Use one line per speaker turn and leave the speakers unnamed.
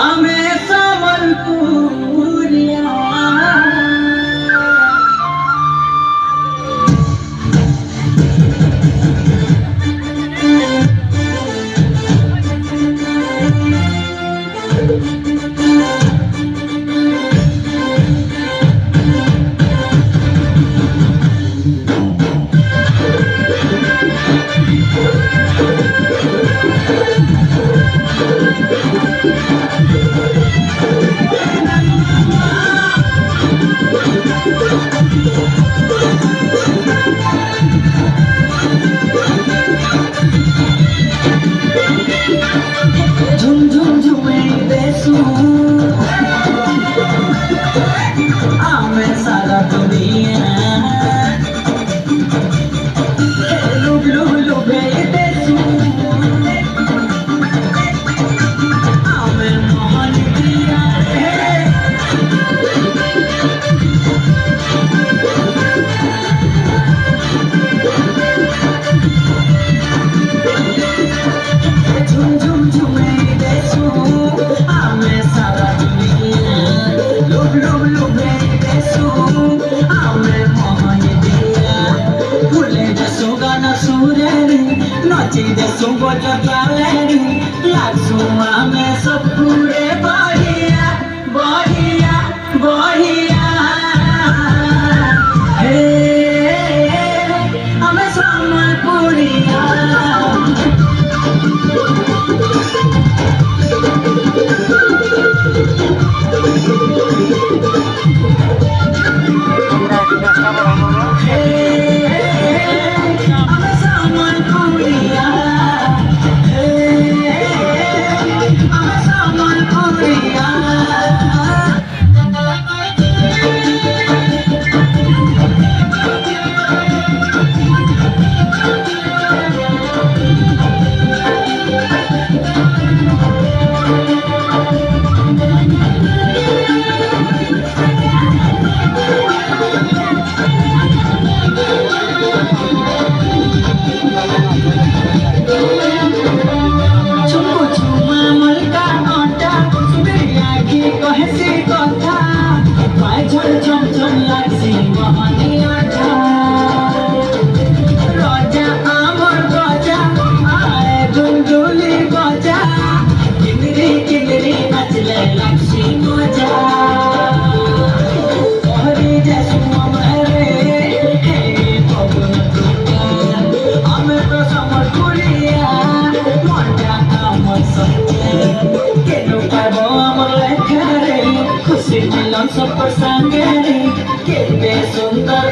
हमें संबलपुरिया झुम झुम झुमे देसू आमे सारा दुनिया लुब लुब लुबे देसू आमे मोहन दिया झुम झुम झुमे देसू आमे सारा दुनिया लुब लुब लुबे देसू आमे मोहन दिया भूले देसू गाना सुरेरी नची देसू बजतालेरी लागसू आमे सब पूरे बढ़िया बढ़िया बढ़िया हे हमें संबलपुरिया सब पर संगे के सुंदर